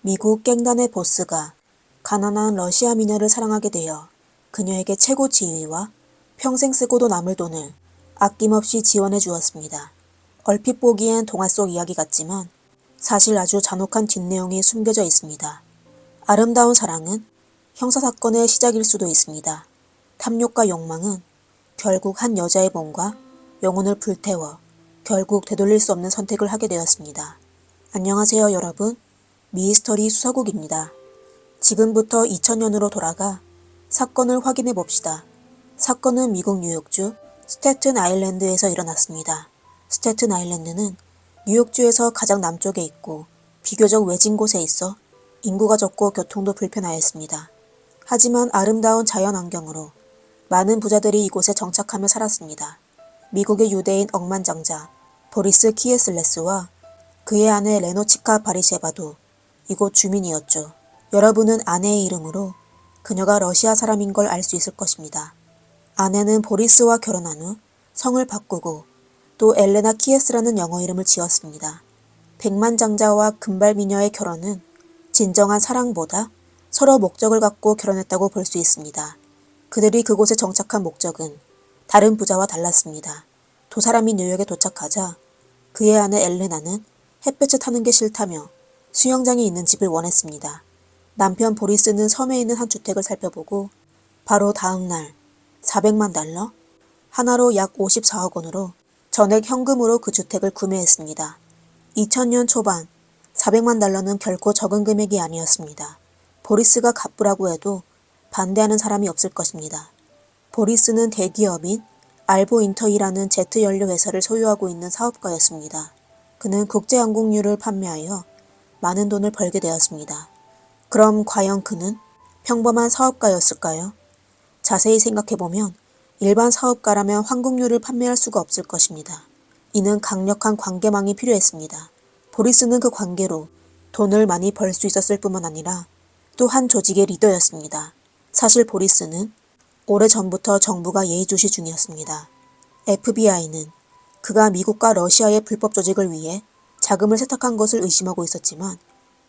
미국 갱단의 보스가 가난한 러시아 미녀를 사랑하게 되어 그녀에게 최고 지위와 평생 쓰고도 남을 돈을 아낌없이 지원해 주었습니다. 얼핏 보기엔 동화 속 이야기 같지만 사실 아주 잔혹한 뒷내용이 숨겨져 있습니다. 아름다운 사랑은 형사사건의 시작일 수도 있습니다. 탐욕과 욕망은 결국 한 여자의 몸과 영혼을 불태워 결국 되돌릴 수 없는 선택을 하게 되었습니다. 안녕하세요 여러분. 미스터리 수사국입니다. 지금부터 2000년으로 돌아가 사건을 확인해 봅시다. 사건은 미국 뉴욕주 스태튼 아일랜드에서 일어났습니다. 스태튼 아일랜드는 뉴욕주에서 가장 남쪽에 있고 비교적 외진 곳에 있어 인구가 적고 교통도 불편하였습니다. 하지만 아름다운 자연 환경으로 많은 부자들이 이곳에 정착하며 살았습니다. 미국의 유대인 억만장자 보리스 키에슬레스와 그의 아내 레노치카 바리셰바도 이곳 주민이었죠. 여러분은 아내의 이름으로 그녀가 러시아 사람인 걸 알 수 있을 것입니다. 아내는 보리스와 결혼한 후 성을 바꾸고 또 엘레나 키에스라는 영어 이름을 지었습니다. 백만장자와 금발미녀의 결혼은 진정한 사랑보다 서로 목적을 갖고 결혼했다고 볼 수 있습니다. 그들이 그곳에 정착한 목적은 다른 부자와 달랐습니다. 두 사람이 뉴욕에 도착하자 그의 아내 엘레나는 햇볕을 타는 게 싫다며 수영장에 있는 집을 원했습니다. 남편 보리스는 섬에 있는 한 주택을 살펴보고 바로 다음 날 400만 달러, 하나로 약 54억 원으로 전액 현금으로 그 주택을 구매했습니다. 2000년 초반 400만 달러는 결코 적은 금액이 아니었습니다. 보리스가 갚으라고 해도 반대하는 사람이 없을 것입니다. 보리스는 대기업인 알보인터이라는 제트 연료 회사를 소유하고 있는 사업가였습니다. 그는 국제항공유를 판매하여 많은 돈을 벌게 되었습니다. 그럼 과연 그는 평범한 사업가였을까요? 자세히 생각해보면 일반 사업가라면 항공유를 판매할 수가 없을 것입니다. 이는 강력한 관계망이 필요했습니다. 보리스는 그 관계로 돈을 많이 벌 수 있었을 뿐만 아니라 또 한 조직의 리더였습니다. 사실 보리스는 오래전부터 정부가 예의주시 중이었습니다. FBI는 그가 미국과 러시아의 불법 조직을 위해 자금을 세탁한 것을 의심하고 있었지만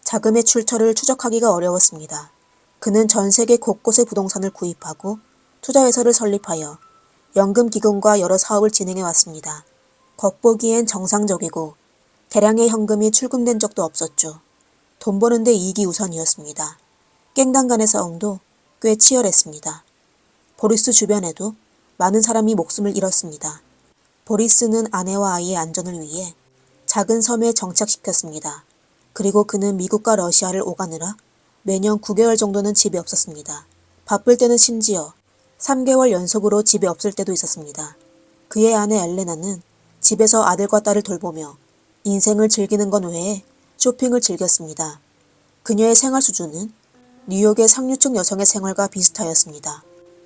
자금의 출처를 추적하기가 어려웠습니다. 그는 전 세계 곳곳의 부동산을 구입하고 투자회사를 설립하여 연금기금과 여러 사업을 진행해왔습니다. 겉보기엔 정상적이고 대량의 현금이 출금된 적도 없었죠. 돈 버는 데 이익이 우선이었습니다. 깽단 간의 싸움도 꽤 치열했습니다. 보리스 주변에도 많은 사람이 목숨을 잃었습니다. 보리스는 아내와 아이의 안전을 위해 작은 섬에 정착시켰습니다. 그리고 그는 미국과 러시아를 오가느라 매년 9개월 정도는 집에 없었습니다. 바쁠 때는 심지어 3개월 연속으로 집에 없을 때도 있었습니다. 그의 아내 엘레나는 집에서 아들과 딸을 돌보며 인생을 즐기는 것 외에 쇼핑을 즐겼습니다. 그녀의 생활 수준은 뉴욕의 상류층 여성의 생활과 비슷하였습니다.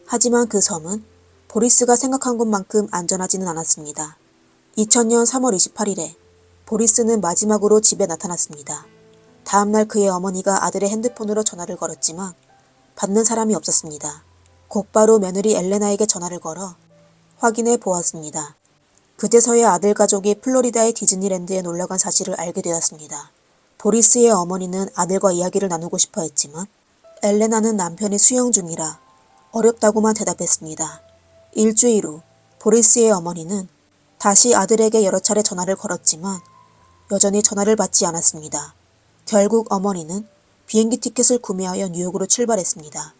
하지만 그 섬은 보리스가 생각한 것만큼 안전하지는 않았습니다. 2000년 3월 28일에 보리스는 마지막으로 집에 나타났습니다. 다음날 그의 어머니가 아들의 핸드폰으로 전화를 걸었지만 받는 사람이 없었습니다. 곧바로 며느리 엘레나에게 전화를 걸어 확인해 보았습니다. 그제서야 아들 가족이 플로리다의 디즈니랜드에 놀러간 사실을 알게 되었습니다. 보리스의 어머니는 아들과 이야기를 나누고 싶어 했지만 엘레나는 남편이 수영 중이라 어렵다고만 대답했습니다. 일주일 후 보리스의 어머니는 다시 아들에게 여러 차례 전화를 걸었지만 여전히 전화를 받지 않았습니다. 결국 어머니는 비행기 티켓을 구매하여 뉴욕으로 출발했습니다.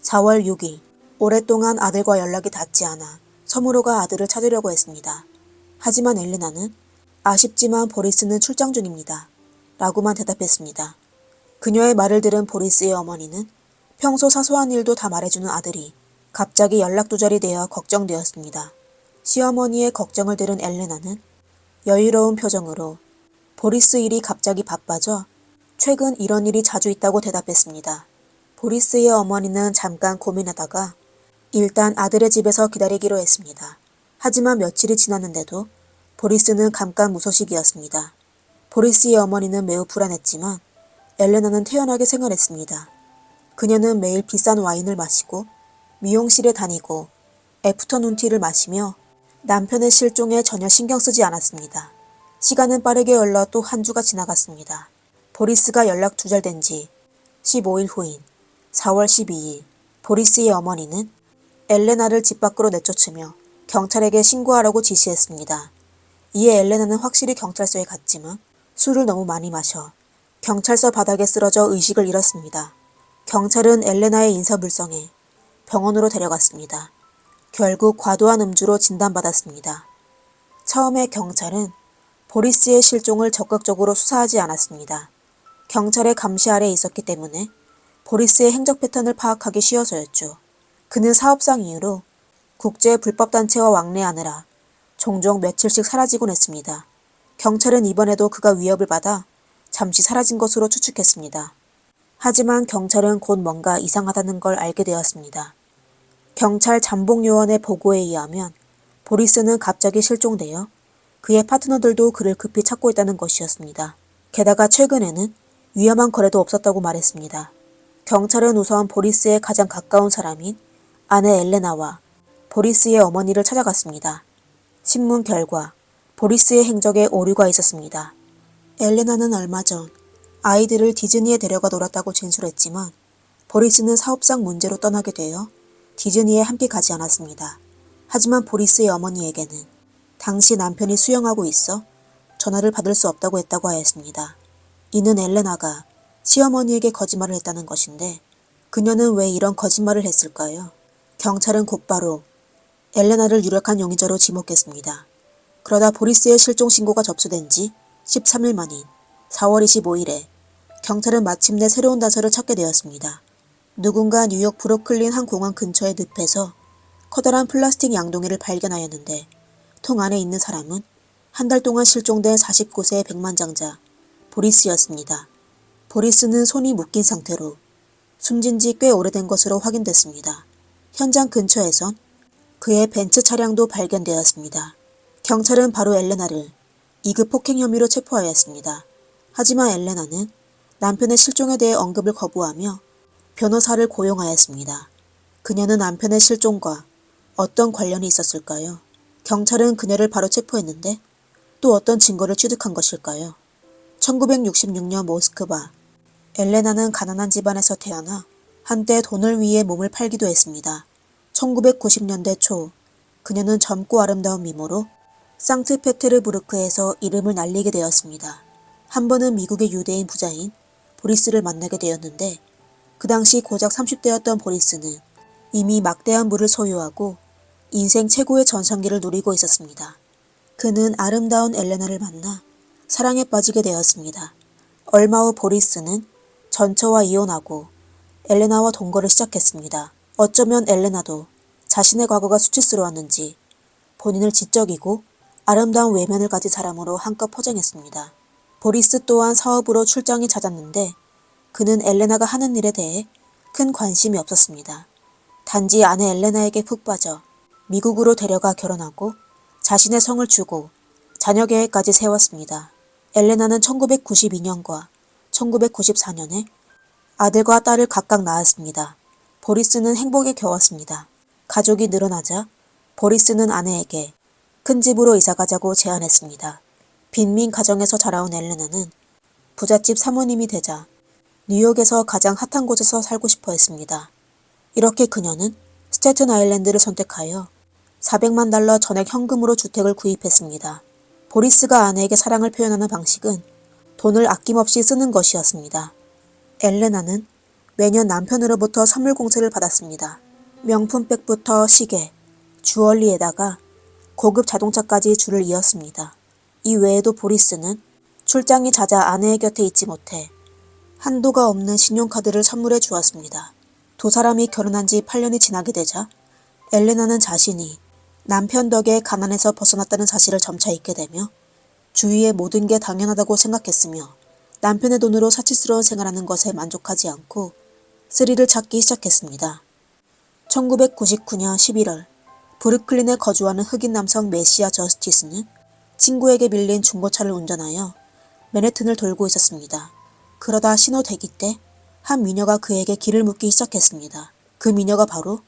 4월 6일, 오랫동안 아들과 연락이 닿지 않아 섬으로 가 아들을 찾으려고 했습니다. 하지만 엘레나는 아쉽지만 보리스는 출장 중입니다. 라고만 대답했습니다. 그녀의 말을 들은 보리스의 어머니는 평소 사소한 일도 다 말해주는 아들이 갑자기 연락두절이 되어 걱정되었습니다. 시어머니의 걱정을 들은 엘레나는 여유로운 표정으로 보리스 일이 갑자기 바빠져 최근 이런 일이 자주 있다고 대답했습니다. 보리스의 어머니는 잠깐 고민하다가 일단 아들의 집에서 기다리기로 했습니다. 하지만 며칠이 지났는데도 보리스는 감감무소식이었습니다. 보리스의 어머니는 매우 불안했지만 엘레나는 태연하게 생활했습니다. 그녀는 매일 비싼 와인을 마시고 미용실에 다니고 애프터눈티를 마시며 남편의 실종에 전혀 신경 쓰지 않았습니다. 시간은 빠르게 흘러 또 한 주가 지나갔습니다. 보리스가 연락 두절된 지 15일 후인 4월 12일 보리스의 어머니는 엘레나를 집 밖으로 내쫓으며 경찰에게 신고하라고 지시했습니다. 이에 엘레나는 확실히 경찰서에 갔지만 술을 너무 많이 마셔 경찰서 바닥에 쓰러져 의식을 잃었습니다. 경찰은 엘레나의 인사불성에 병원으로 데려갔습니다. 결국 과도한 음주로 진단받았습니다. 처음에 경찰은 보리스의 실종을 적극적으로 수사하지 않았습니다. 경찰의 감시 아래 있었기 때문에 보리스의 행적 패턴을 파악하기 쉬워서였죠. 그는 사업상 이유로 국제 불법단체와 왕래하느라 종종 며칠씩 사라지곤 했습니다. 경찰은 이번에도 그가 위협을 받아 잠시 사라진 것으로 추측했습니다. 하지만 경찰은 곧 뭔가 이상하다는 걸 알게 되었습니다. 경찰 잠복요원의 보고에 의하면 보리스는 갑자기 실종되어 그의 파트너들도 그를 급히 찾고 있다는 것이었습니다. 게다가 최근에는 위험한 거래도 없었다고 말했습니다. 경찰은 우선 보리스의 가장 가까운 사람인 아내 엘레나와 보리스의 어머니를 찾아갔습니다. 신문 결과 보리스의 행적에 오류가 있었습니다. 엘레나는 얼마 전 아이들을 디즈니에 데려가 놀았다고 진술했지만 보리스는 사업상 문제로 떠나게 되어 디즈니에 함께 가지 않았습니다. 하지만 보리스의 어머니에게는 당시 남편이 수영하고 있어 전화를 받을 수 없다고 했다고 하였습니다. 이는 엘레나가 시어머니에게 거짓말을 했다는 것인데 그녀는 왜 이런 거짓말을 했을까요? 경찰은 곧바로 엘레나를 유력한 용의자로 지목했습니다. 그러다 보리스의 실종 신고가 접수된 지 13일 만인 4월 25일에 경찰은 마침내 새로운 단서를 찾게 되었습니다. 누군가 뉴욕 브루클린 한 공원 근처의 늪에서 커다란 플라스틱 양동이를 발견하였는데 통 안에 있는 사람은 한 달 동안 실종된 49세의 백만장자 보리스였습니다. 보리스는 손이 묶인 상태로 숨진 지 꽤 오래된 것으로 확인됐습니다. 현장 근처에선 그의 벤츠 차량도 발견되었습니다. 경찰은 바로 엘레나를 2급 폭행 혐의로 체포하였습니다. 하지만 엘레나는 남편의 실종에 대해 언급을 거부하며 변호사를 고용하였습니다. 그녀는 남편의 실종과 어떤 관련이 있었을까요? 경찰은 그녀를 바로 체포했는데 또 어떤 증거를 취득한 것일까요? 1966년 모스크바. 엘레나는 가난한 집안에서 태어나 한때 돈을 위해 몸을 팔기도 했습니다. 1990년대 초 그녀는 젊고 아름다운 미모로 상트페테르부르크에서 이름을 날리게 되었습니다. 한 번은 미국의 유대인 부자인 보리스를 만나게 되었는데 그 당시 고작 30대였던 보리스는 이미 막대한 부를 소유하고 인생 최고의 전성기를 누리고 있었습니다. 그는 아름다운 엘레나를 만나 사랑에 빠지게 되었습니다. 얼마 후 보리스는 전처와 이혼하고 엘레나와 동거를 시작했습니다. 어쩌면 엘레나도 자신의 과거가 수치스러웠는지 본인을 지적이고 아름다운 외면을 가진 사람으로 한껏 포장했습니다. 보리스 또한 사업으로 출장이 잦았는데 그는 엘레나가 하는 일에 대해 큰 관심이 없었습니다. 단지 아내 엘레나에게 푹 빠져 미국으로 데려가 결혼하고 자신의 성을 주고 자녀 계획까지 세웠습니다. 엘레나는 1992년과 1994년에 아들과 딸을 각각 낳았습니다. 보리스는 행복에 겨웠습니다. 가족이 늘어나자 보리스는 아내에게 큰 집으로 이사가자고 제안했습니다. 빈민 가정에서 자라온 엘레나는 부잣집 사모님이 되자 뉴욕에서 가장 핫한 곳에서 살고 싶어 했습니다. 이렇게 그녀는 스태튼 아일랜드를 선택하여 $400만 전액 현금으로 주택을 구입했습니다. 보리스가 아내에게 사랑을 표현하는 방식은 돈을 아낌없이 쓰는 것이었습니다. 엘레나는 매년 남편으로부터 선물 공세를 받았습니다. 명품백부터 시계, 주얼리에다가 고급 자동차까지 줄을 이었습니다. 이 외에도 보리스는 출장이 잦아 아내의 곁에 있지 못해 한도가 없는 신용카드를 선물해 주었습니다. 두 사람이 결혼한 지 8년이 지나게 되자 엘레나는 자신이 남편 덕에 가난에서 벗어났다는 사실을 점차 잊게 되며 주위의 모든 게 당연하다고 생각했으며 남편의 돈으로 사치스러운 생활하는 것에 만족하지 않고 스릴을 찾기 시작했습니다. 1999년 11월 브루클린에 거주하는 흑인 남성 메시아 저스티스는 친구에게 빌린 중고차를 운전하여 맨해튼을 돌고 있었습니다. 그러다 신호 대기 때 한 미녀가 그에게 길을 묻기 시작했습니다. 그 미녀가 바로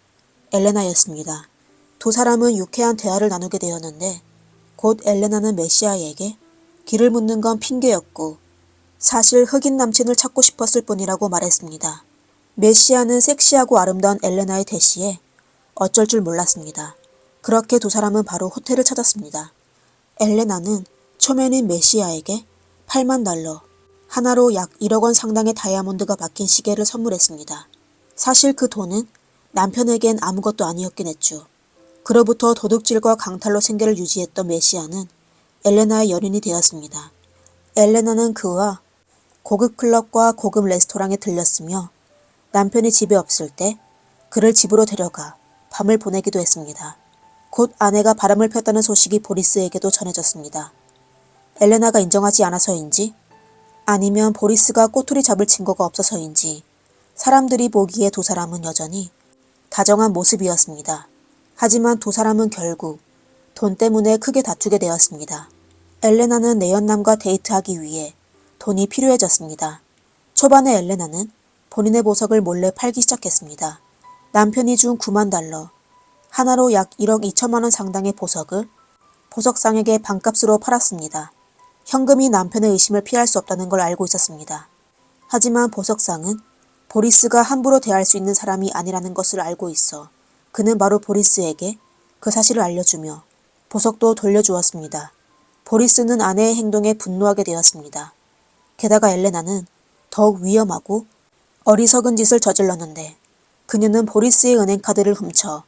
엘레나였습니다. 두 사람은 유쾌한 대화를 나누게 되었는데 곧 엘레나는 메시아에게 길을 묻는 건 핑계였고 사실 흑인 남친을 찾고 싶었을 뿐이라고 말했습니다. 메시아는 섹시하고 아름다운 엘레나의 대시에 어쩔 줄 몰랐습니다. 그렇게 두 사람은 바로 호텔을 찾았습니다. 엘레나는 초면인 메시아에게 8만 달러, 하나로 약 1억 원 상당의 다이아몬드가 박힌 시계를 선물했습니다. 사실 그 돈은 남편에겐 아무것도 아니었긴 했죠. 그로부터 도둑질과 강탈로 생계를 유지했던 메시아는 엘레나의 연인이 되었습니다. 엘레나는 그와 고급 클럽과 고급 레스토랑에 들렸으며 남편이 집에 없을 때 그를 집으로 데려가 밤을 보내기도 했습니다. 곧 아내가 바람을 폈다는 소식이 보리스에게도 전해졌습니다. 엘레나가 인정하지 않아서인지 아니면 보리스가 꼬투리 잡을 증거가 없어서인지 사람들이 보기에 두 사람은 여전히 다정한 모습이었습니다. 하지만 두 사람은 결국 돈 때문에 크게 다투게 되었습니다. 엘레나는 내연남과 데이트하기 위해 돈이 필요해졌습니다. 초반에 엘레나는 본인의 보석을 몰래 팔기 시작했습니다. 남편이 준 9만 달러, 하나로 약 1억 2천만 원 상당의 보석을 보석상에게 반값으로 팔았습니다. 현금이 남편의 의심을 피할 수 없다는 걸 알고 있었습니다. 하지만 보석상은 보리스가 함부로 대할 수 있는 사람이 아니라는 것을 알고 있어 그는 바로 보리스에게 그 사실을 알려주며 보석도 돌려주었습니다. 보리스는 아내의 행동에 분노하게 되었습니다. 게다가 엘레나는 더욱 위험하고 어리석은 짓을 저질렀는데 그녀는 보리스의 은행카드를 훔쳐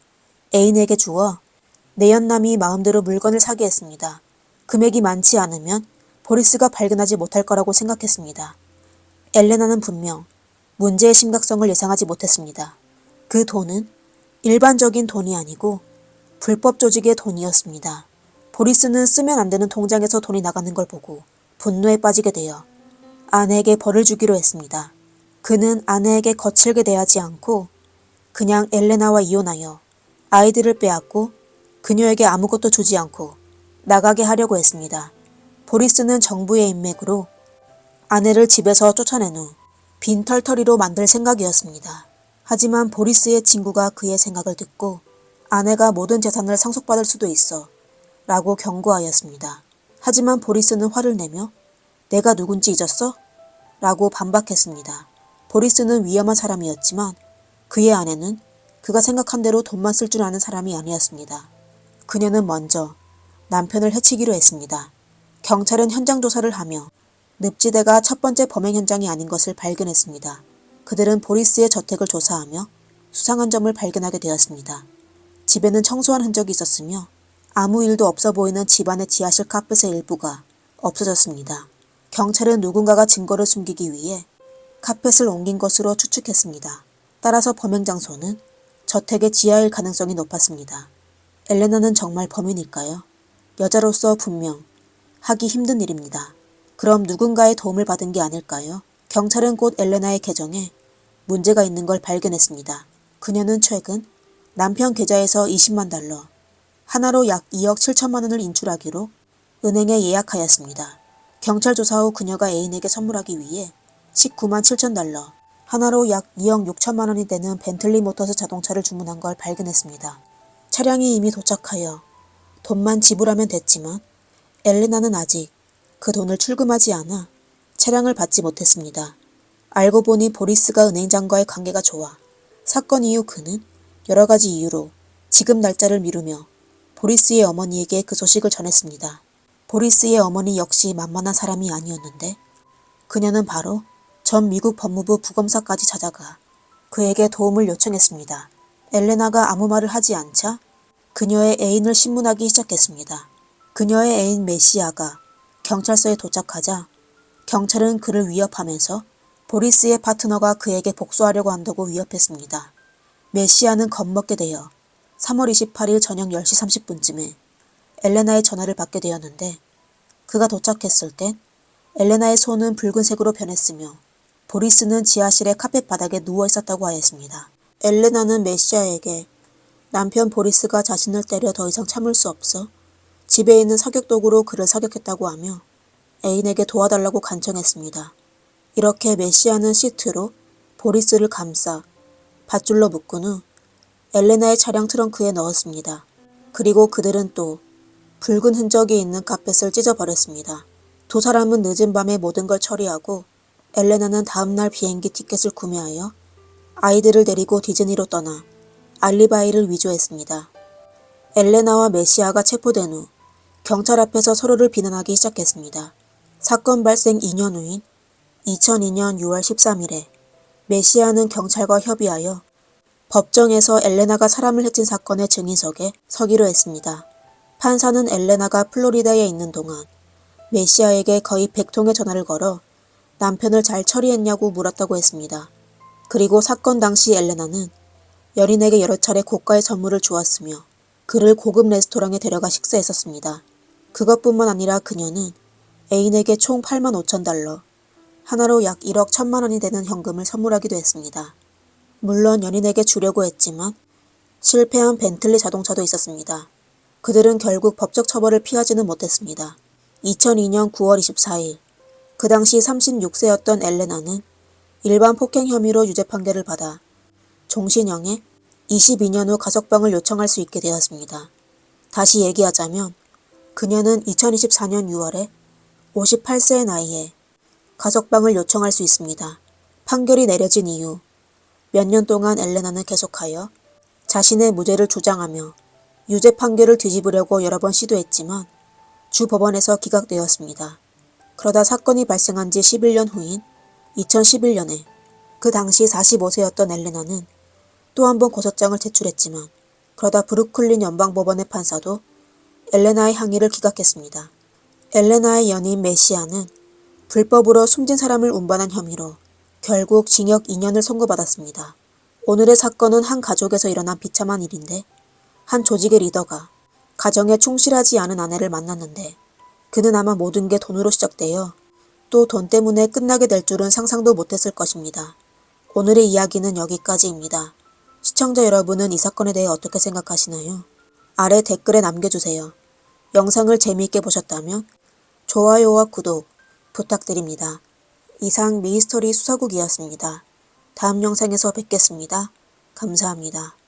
애인에게 주어 내연남이 마음대로 물건을 사게 했습니다. 금액이 많지 않으면 보리스가 발견하지 못할 거라고 생각했습니다. 엘레나는 분명 문제의 심각성을 예상하지 못했습니다. 그 돈은 일반적인 돈이 아니고 불법 조직의 돈이었습니다. 보리스는 쓰면 안 되는 통장에서 돈이 나가는 걸 보고 분노에 빠지게 되어 아내에게 벌을 주기로 했습니다. 그는 아내에게 거칠게 대하지 않고 그냥 엘레나와 이혼하여 아이들을 빼앗고 그녀에게 아무것도 주지 않고 나가게 하려고 했습니다. 보리스는 정부의 인맥으로 아내를 집에서 쫓아낸 후 빈털터리로 만들 생각이었습니다. 하지만 보리스의 친구가 그의 생각을 듣고 아내가 모든 재산을 상속받을 수도 있어 라고 경고하였습니다. 하지만 보리스는 화를 내며 내가 누군지 잊었어? 라고 반박했습니다. 보리스는 위험한 사람이었지만 그의 아내는 그가 생각한 대로 돈만 쓸 줄 아는 사람이 아니었습니다. 그녀는 먼저 남편을 해치기로 했습니다. 경찰은 현장 조사를 하며 늪지대가 첫 번째 범행 현장이 아닌 것을 발견했습니다. 그들은 보리스의 저택을 조사하며 수상한 점을 발견하게 되었습니다. 집에는 청소한 흔적이 있었으며 아무 일도 없어 보이는 집안의 지하실 카펫의 일부가 없어졌습니다. 경찰은 누군가가 증거를 숨기기 위해 카펫을 옮긴 것으로 추측했습니다. 따라서 범행 장소는 저택의 지하일 가능성이 높았습니다. 엘레나는 정말 범인일까요? 여자로서 분명 하기 힘든 일입니다. 그럼 누군가의 도움을 받은 게 아닐까요? 경찰은 곧 엘레나의 계정에 문제가 있는 걸 발견했습니다. 그녀는 최근 남편 계좌에서 20만 달러, 하나로 약 2억 7천만 원을 인출하기로 은행에 예약하였습니다. 경찰 조사 후 그녀가 애인에게 선물하기 위해 19만 7천 달러, 하나로 약 2억 6천만 원이 되는 벤틀리 모터스 자동차를 주문한 걸 발견했습니다. 차량이 이미 도착하여 돈만 지불하면 됐지만 엘레나는 아직 그 돈을 출금하지 않아 차량을 받지 못했습니다. 알고 보니 보리스가 은행장과의 관계가 좋아 사건 이후 그는 여러 가지 이유로 지급 날짜를 미루며 보리스의 어머니에게 그 소식을 전했습니다. 보리스의 어머니 역시 만만한 사람이 아니었는데 그녀는 바로 전 미국 법무부 부검사까지 찾아가 그에게 도움을 요청했습니다. 엘레나가 아무 말을 하지 않자 그녀의 애인을 신문하기 시작했습니다. 그녀의 애인 메시아가 경찰서에 도착하자 경찰은 그를 위협하면서 보리스의 파트너가 그에게 복수하려고 한다고 위협했습니다. 메시아는 겁먹게 되어 3월 28일 저녁 10시 30분쯤에 엘레나의 전화를 받게 되었는데 그가 도착했을 땐 엘레나의 손은 붉은색으로 변했으며 보리스는 지하실의 카펫 바닥에 누워 있었다고 하였습니다. 엘레나는 메시아에게 남편 보리스가 자신을 때려 더 이상 참을 수 없어 집에 있는 사격도구로 그를 사격했다고 하며 애인에게 도와달라고 간청했습니다. 이렇게 메시아는 시트로 보리스를 감싸 밧줄로 묶은 후 엘레나의 차량 트렁크에 넣었습니다. 그리고 그들은 또 붉은 흔적이 있는 카펫을 찢어버렸습니다. 두 사람은 늦은 밤에 모든 걸 처리하고 엘레나는 다음날 비행기 티켓을 구매하여 아이들을 데리고 디즈니로 떠나 알리바이를 위조했습니다. 엘레나와 메시아가 체포된 후 경찰 앞에서 서로를 비난하기 시작했습니다. 사건 발생 2년 후인 2002년 6월 13일에 메시아는 경찰과 협의하여 법정에서 엘레나가 사람을 해친 사건의 증인석에 서기로 했습니다. 판사는 엘레나가 플로리다에 있는 동안 메시아에게 거의 100통의 전화를 걸어 남편을 잘 처리했냐고 물었다고 했습니다. 그리고 사건 당시 엘레나는 연인에게 여러 차례 고가의 선물을 주었으며 그를 고급 레스토랑에 데려가 식사했었습니다. 그것뿐만 아니라 그녀는 애인에게 총 8만 5천 달러, 하나로 약 1억 1천만 원이 되는 현금을 선물하기도 했습니다. 물론 연인에게 주려고 했지만 실패한 벤틀리 자동차도 있었습니다. 그들은 결국 법적 처벌을 피하지는 못했습니다. 2002년 9월 24일, 그 당시 36세였던 엘레나는 일반 폭행 혐의로 유죄 판결을 받아 종신형에 22년 후 가석방을 요청할 수 있게 되었습니다. 다시 얘기하자면 그녀는 2024년 6월에 58세의 나이에 가석방을 요청할 수 있습니다. 판결이 내려진 이후 몇 년 동안 엘레나는 계속하여 자신의 무죄를 주장하며 유죄 판결을 뒤집으려고 여러 번 시도했지만 주 법원에서 기각되었습니다. 그러다 사건이 발생한 지 11년 후인 2011년에 그 당시 45세였던 엘레나는 또 한 번 고소장을 제출했지만 그러다 브루클린 연방법원의 판사도 엘레나의 항의를 기각했습니다. 엘레나의 연인 메시아는 불법으로 숨진 사람을 운반한 혐의로 결국 징역 2년을 선고받았습니다. 오늘의 사건은 한 가족에서 일어난 비참한 일인데 한 조직의 리더가 가정에 충실하지 않은 아내를 만났는데 그는 아마 모든 게 돈으로 시작되어 또 돈 때문에 끝나게 될 줄은 상상도 못했을 것입니다. 오늘의 이야기는 여기까지입니다. 시청자 여러분은 이 사건에 대해 어떻게 생각하시나요? 아래 댓글에 남겨주세요. 영상을 재미있게 보셨다면 좋아요와 구독 부탁드립니다. 이상 미스터리 수사국이었습니다. 다음 영상에서 뵙겠습니다. 감사합니다.